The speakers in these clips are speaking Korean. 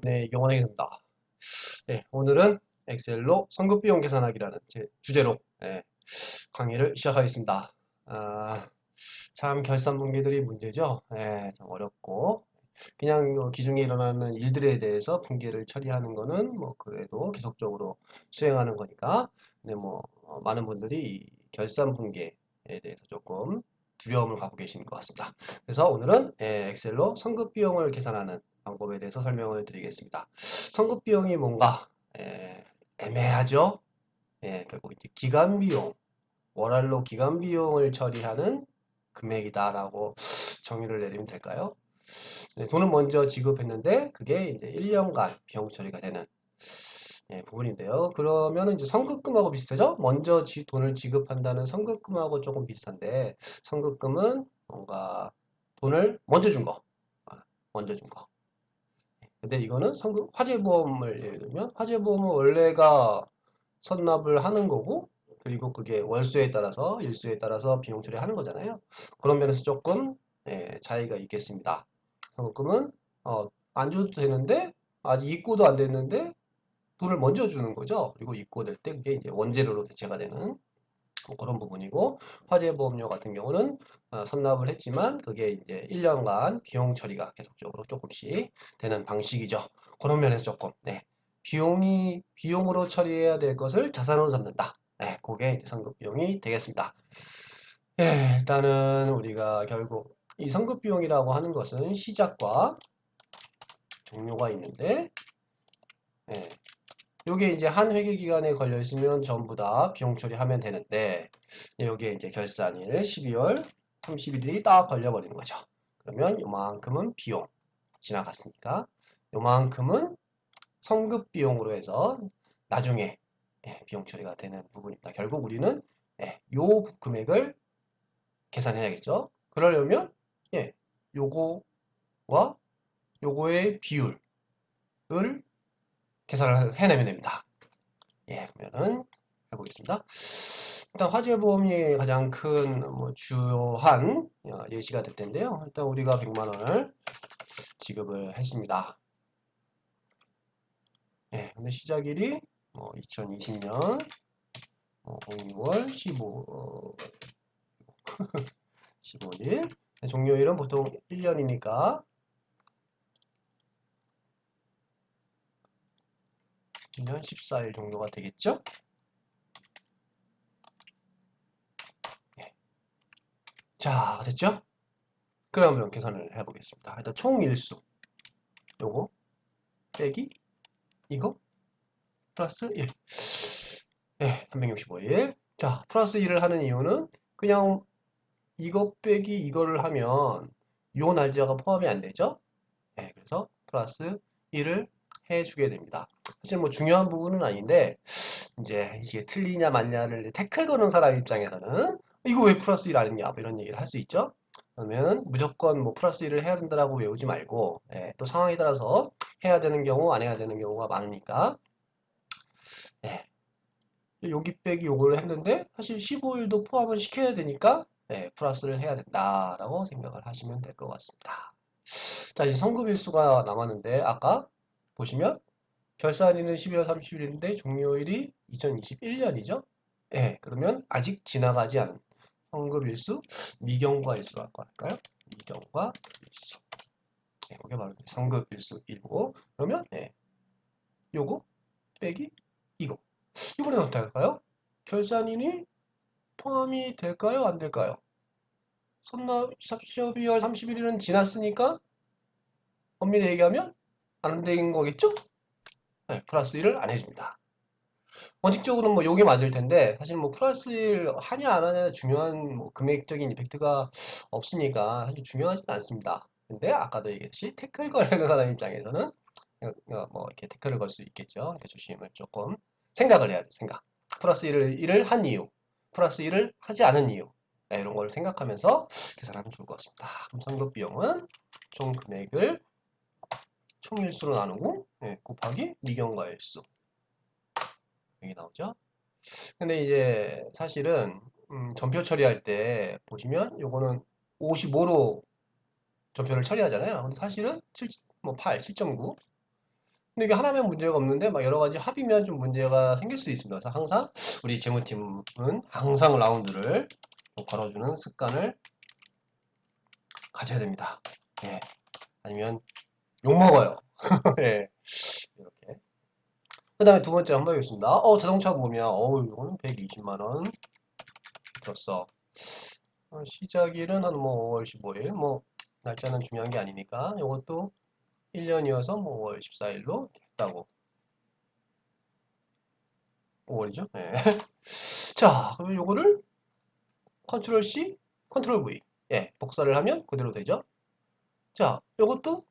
네, 이경환입니다. 네, 오늘은 엑셀로 성급비용 계산하기라는 제 주제로 강의를 시작하겠습니다. 아, 참 결산 분기들이 문제죠. 좀 어렵고 그냥 기중에 일어나는 일들에 대해서 분기를 처리하는 거는 뭐 그래도 계속적으로 수행하는 거니까. 근데 뭐 많은 분들이 이 결산 분기에 대해서 조금 두려움을 갖고 계신 것 같습니다. 그래서 오늘은 엑셀로 성급 비용을 계산하는 방법에 대해서 설명을 드리겠습니다. 성급 비용이 뭔가 애매하죠. 결국 이제 기간 비용, 월할로 기간 비용을 처리하는 금액이다라고 정의를 내리면 될까요? 돈을 먼저 지급했는데 그게 이제 1년간 비용 처리가 되는 부분인데요. 그러면 이제 선급금하고 비슷하죠? 먼저 돈을 지급한다는 선급금하고 조금 비슷한데, 선급금은 뭔가 돈을 먼저 준 거. 먼저 준 거. 근데 이거는 화재보험을 예를 들면, 화재보험은 원래가 선납을 하는 거고, 그리고 그게 월수에 따라서, 일수에 따라서 비용 처리하는 거잖아요. 그런 면에서 조금 차이가 있겠습니다. 선급금은 안 줘도 되는데, 아직 입고도 안 됐는데, 돈을 먼저 주는 거죠. 그리고 입고될 때 그게 이제 원재료로 대체가 되는 그런 부분이고, 화재보험료 같은 경우는 선납을 했지만 그게 이제 1년간 비용 처리가 계속적으로 조금씩 되는 방식이죠. 그런 면에서 조금 비용으로 처리해야 될 것을 자산으로 삼는다. 그게 이제 선급 비용이 되겠습니다. 일단은 우리가 결국 이 선급 비용이라고 하는 것은 시작과 종료가 있는데, 예, 요게 이제 한 회계 기간에 걸려 있으면 전부 다 비용 처리하면 되는데, 여기에 이제 결산일 12월 31일이 딱 걸려 버리는 거죠. 그러면 요만큼은 비용 지나갔으니까 요만큼은 성급 비용으로 해서 나중에 비용 처리가 되는 부분입니다. 결국 우리는 요 금액을 계산해야겠죠. 그러려면 요거와 요거의 비율을 계산을 해내면 됩니다. 그러면은 해보겠습니다. 일단 화재보험이 가장 큰 주요한 예시가 될 텐데요. 일단 우리가 100만 원을 지급을 했습니다. 근데 시작일이 2020년 6월 15일. 종료일은 보통 1년이니까 1년 14일 정도가 되겠죠? 자, 됐죠? 그러면 계산을 해보겠습니다. 일단 총 일수 요거 빼기 이거 플러스 1. 365일. 자, 플러스 1을 하는 이유는 그냥 이거 빼기 이거를 하면 요 날짜가 포함이 안 되죠? 그래서 플러스 1을 해주게 됩니다. 사실 뭐 중요한 부분은 아닌데, 이제 이게 틀리냐 맞냐를 태클 거는 사람 입장에서는 이거 왜 플러스 1 안 했냐 뭐 이런 얘기를 할 수 있죠. 그러면 무조건 뭐 플러스 1을 해야 된다라고 외우지 말고 또 상황에 따라서 해야 되는 경우 안 해야 되는 경우가 많으니까 여기 빼기 요거를 했는데 사실 15일도 포함을 시켜야 되니까 플러스를 해야 된다라고 생각을 하시면 될 것 같습니다. 자, 이제 성급일수가 남았는데 아까 보시면 결산일은 12월 30일인데 종료일이 2021년이죠? 그러면 아직 지나가지 않은 성급일수 미경과일수로 할까요? 미경과일수. 이게 바로 성급일수 1고 그러면 요거 빼기 이거. 이번엔 어떻게 할까요? 결산일이 포함이 될까요? 안 될까요? 선납 12월 31일은 지났으니까 엄밀히 얘기하면 안 된 거겠죠? 플러스 1을 안 해줍니다. 원칙적으로는 뭐 요게 맞을 텐데 사실 뭐 플러스 1 하냐 안 하냐 중요한 뭐 금액적인 이펙트가 없으니까 사실 중요하지는 않습니다. 근데 아까도 얘기했듯이 태클 걸려는 사람 입장에서는 뭐 이렇게 태클을 걸 수 있겠죠. 그러니까 조심을 조금 생각을 해야 돼. 생각. 플러스 1을 한 이유, 플러스 1을 하지 않은 이유 이런 걸 생각하면서 계산하면 좋을 것 같습니다. 그럼 선급 비용은 총 금액을 총일수로 나누고 곱하기 미경과일수 여기 나오죠. 근데 이제 사실은 전표 처리할 때 보시면 요거는 55로 전표를 처리하잖아요. 근데 사실은 7, 뭐 8, 7.9 근데 이게 하나면 문제가 없는데 막 여러 가지 합이면 좀 문제가 생길 수 있습니다. 그래서 항상 우리 재무팀은 항상 라운드를 걸어주는 습관을 가져야 됩니다. 예. 아니면 욕먹어요. 예. 이렇게. 그 다음에 두 번째 한번 보겠습니다. 자동차 보면, 이거는 120만원 줬어. 시작일은 한 뭐 5월 15일. 뭐, 날짜는 중요한 게 아니니까. 이것도 1년이어서 뭐 5월 14일로 했다고. 5월이죠? 네. 자, 그러면 요거를 컨트롤 C, 컨트롤 V. 예, 복사를 하면 그대로 되죠? 자, 요것도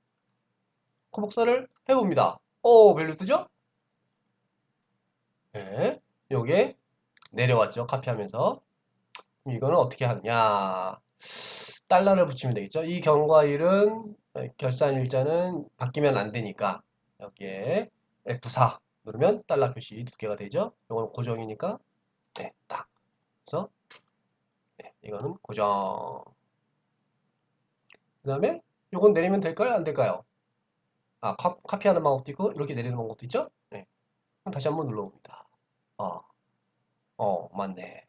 그 복사를 해봅니다. 밸류 뜨죠? 예. 요게 내려왔죠. 카피하면서. 이거는 어떻게 하느냐. 달러를 붙이면 되겠죠. 이 경과일은 결산 일자는 바뀌면 안 되니까 여기에 F4 누르면 달러 표시 두 개가 되죠. 이거는 고정이니까 네, 딱. 그래서 네, 이거는 고정. 그 다음에 이건 내리면 될까요? 안 될까요? 카피하는 방법도 있고 이렇게 내리는 방법도 있죠. 네. 그럼 다시 한번 눌러봅니다. 어, 맞네.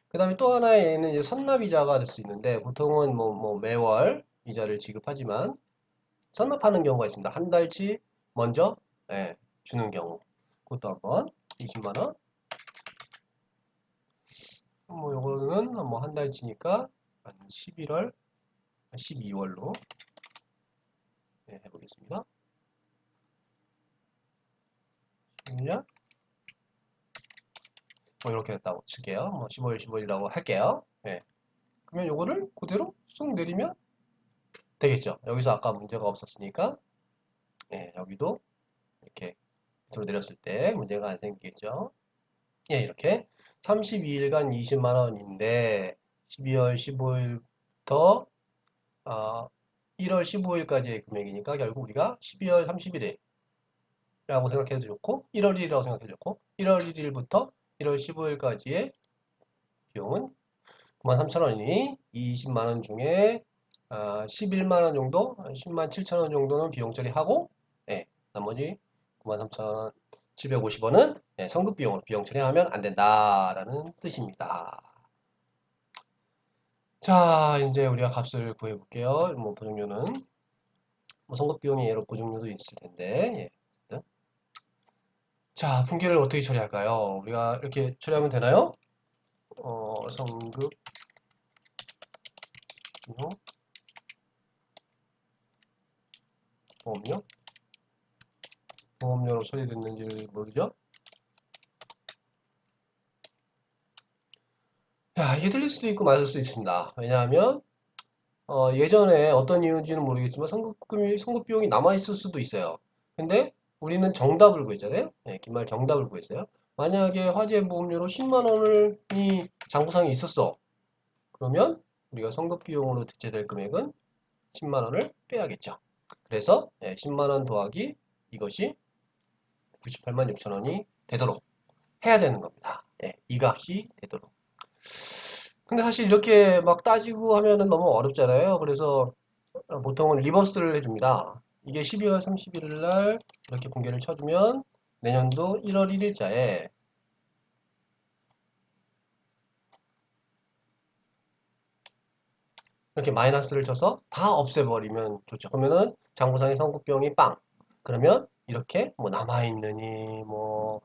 그 다음에 또 하나의 얘는 이제 선납이자가 될 수 있는데 보통은 뭐 매월 이자를 지급하지만 선납하는 경우가 있습니다. 한 달치 먼저 주는 경우. 그것도 한번 20만원. 뭐 요거는 뭐 한 달치니까 한 11월, 12월로 해보겠습니다. 1년 뭐 이렇게 했다고 칠게요. 뭐 15일, 15일이라고 할게요. 그러면 요거를 그대로 쑥 내리면 되겠죠. 여기서 아까 문제가 없었으니까 여기도 이렇게 밑으로 내렸을 때 문제가 안 생기겠죠. 이렇게 32일간 20만 원인데 12월 15일부터 1월 15일까지의 금액이니까 결국 우리가 12월 31일이라고 생각해도 좋고 1월 1일이라고 생각해도 좋고 1월 1일부터 1월 15일까지의 비용은 93,000원이니 20만 원 중에 11만 원 정도, 10만 7천 원 정도는 비용 처리하고 나머지 93,000원 750원은 성급 비용으로 비용 처리하면 안 된다라는 뜻입니다. 자, 이제 우리가 값을 구해 볼게요. 뭐 보정료는 뭐 성급 비용이 예로 보정료도 있을 텐데. 자, 분기를 어떻게 처리할까요? 우리가 이렇게 처리하면 되나요? 성급 비용 보험료 보험료로 처리됐는지를 모르죠? 야, 이게 틀릴 수도 있고 맞을 수도 있습니다. 왜냐하면 예전에 어떤 이유인지는 모르겠지만 성급 비용이 남아있을 수도 있어요. 근데 우리는 정답을 구했잖아요. 기말 정답을 구했어요. 만약에 화재 보험료로 10만 원을 이 장부상에 있었어. 그러면 우리가 성급 비용으로 대체될 금액은 10만 원을 빼야겠죠. 그래서 10만 원 더하기 이것이 98만 6천 원이 되도록 해야 되는 겁니다. 이 값이 되도록. 근데 사실 이렇게 막 따지고 하면은 너무 어렵잖아요. 그래서 보통은 리버스를 해줍니다. 이게 12월 31일 날 이렇게 붕괴를 쳐주면 내년도 1월 1일자에 이렇게 마이너스를 쳐서 다 없애버리면 좋죠. 그러면은 장부상의 선급비용이 빵. 그러면 이렇게 뭐 남아있느니 뭐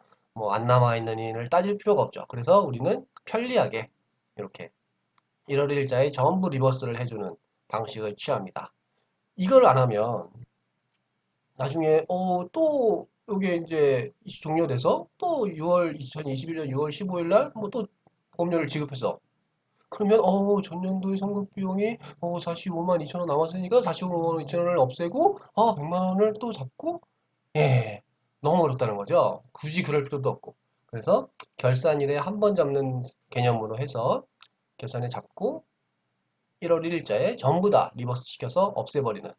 안 남아있느니를 따질 필요가 없죠. 그래서 우리는 편리하게 이렇게 1월 1일자에 전부 리버스를 해주는 방식을 취합니다. 이걸 안 하면 나중에 또 이게 이제 종료돼서 또 2021년 6월 15일 날 뭐 또 보험료를 지급했어. 그러면 전년도의 성급 비용이 45만 2천 원 남았으니까 45만 2천 원을 없애고 100만 원을 또 잡고 너무 어렵다는 거죠. 굳이 그럴 필요도 없고. 그래서 결산일에 한 번 잡는 개념으로 해서 결산에 잡고 1월 1일자에 전부 다 리버스 시켜서 없애버리는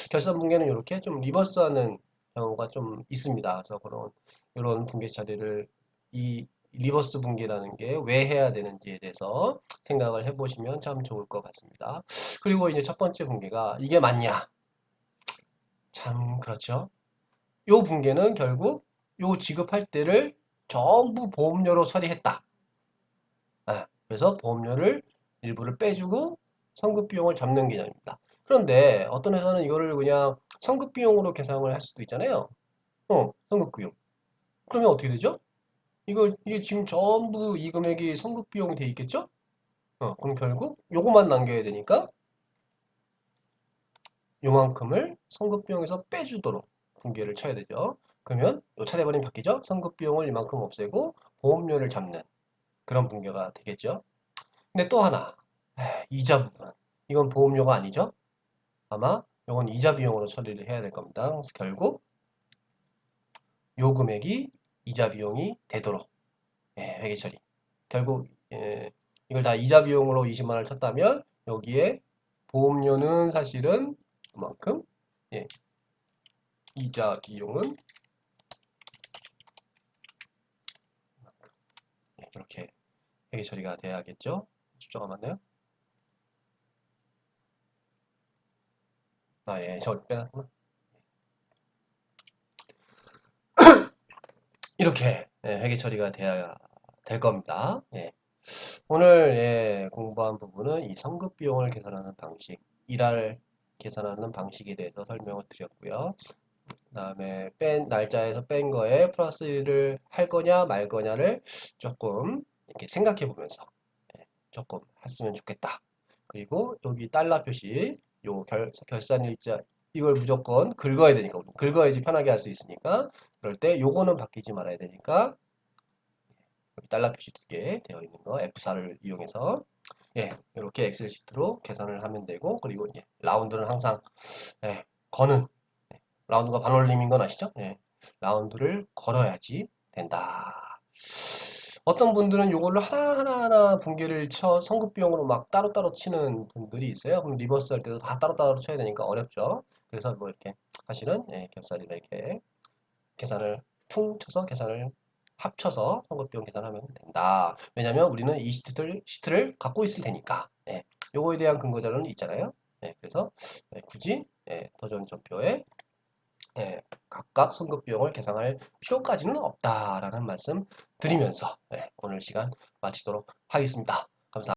결산 붕괴는 이렇게 좀 리버스하는 경우가 좀 있습니다. 그래서 이런 붕괴 처리를 이 리버스 붕괴라는 게 왜 해야 되는지에 대해서 생각을 해보시면 참 좋을 것 같습니다. 그리고 이제 첫 번째 붕괴가 이게 맞냐? 참 그렇죠. 요 붕괴는 결국 요 지급할 때를 전부 보험료로 처리했다. 그래서 보험료를 일부를 빼주고 선급 비용을 잡는 개념입니다. 그런데 어떤 회사는 이거를 그냥 선급 비용으로 계산을 할 수도 있잖아요. 선급 비용. 그러면 어떻게 되죠? 이게 지금 전부 이 금액이 선급 비용이 돼 있겠죠? 그럼 결국 요것만 남겨야 되니까 요만큼을 선급 비용에서 빼주도록 분계를 쳐야 되죠. 그러면 요 차례번이 바뀌죠? 선급 비용을 이만큼 없애고 보험료를 잡는 그런 분계가 되겠죠. 근데 또 하나, 이자 부분. 이건 보험료가 아니죠? 아마 이건 이자 비용으로 처리를 해야 될 겁니다. 그래서 결국 요 금액이 이자 비용이 되도록 회계 처리. 결국 이걸 다 이자 비용으로 20만 원을 쳤다면 여기에 보험료는 사실은 그만큼 이자 비용은 이렇게 회계 처리가 돼야겠죠? 추정가 맞나요? 저 빼놨구나. 이렇게 회계 처리가 돼야 될 겁니다. 오늘 공부한 부분은 이 성급 비용을 계산하는 방식, 일할 계산하는 방식에 대해서 설명을 드렸고요. 그 다음에 뺀 날짜에서 뺀 거에 플러스를 할 거냐 말 거냐를 조금 이렇게 생각해 보면서 조금 했으면 좋겠다. 그리고 여기 달러 표시, 요 결산 일자 이걸 무조건 긁어야 되니까 긁어야지 편하게 할 수 있으니까 그럴 때 요거는 바뀌지 말아야 되니까 여기 달러 표시 두 개 되어 있는 거 F4를 이용해서 이렇게 엑셀 시트로 계산을 하면 되고 그리고 라운드는 항상 거는 라운드가 반올림인 건 아시죠? 라운드를 걸어야지 된다. 어떤 분들은 이걸로 하나하나 분계를 쳐 성급 비용으로 막 따로따로 치는 분들이 있어요. 그럼 리버스 할 때도 다 따로따로 쳐야 되니까 어렵죠. 그래서 뭐 이렇게 사실은 결산이나 이렇게 계산을 퉁 쳐서 계산을 합쳐서 성급 비용 계산하면 된다. 왜냐면 우리는 이 시트를 갖고 있을 테니까. 요거에 대한 근거 자료는 있잖아요. 그래서 굳이 버전 전표에 각각 선급 비용을 계산할 필요까지는 없다라는 말씀 드리면서 오늘 시간 마치도록 하겠습니다.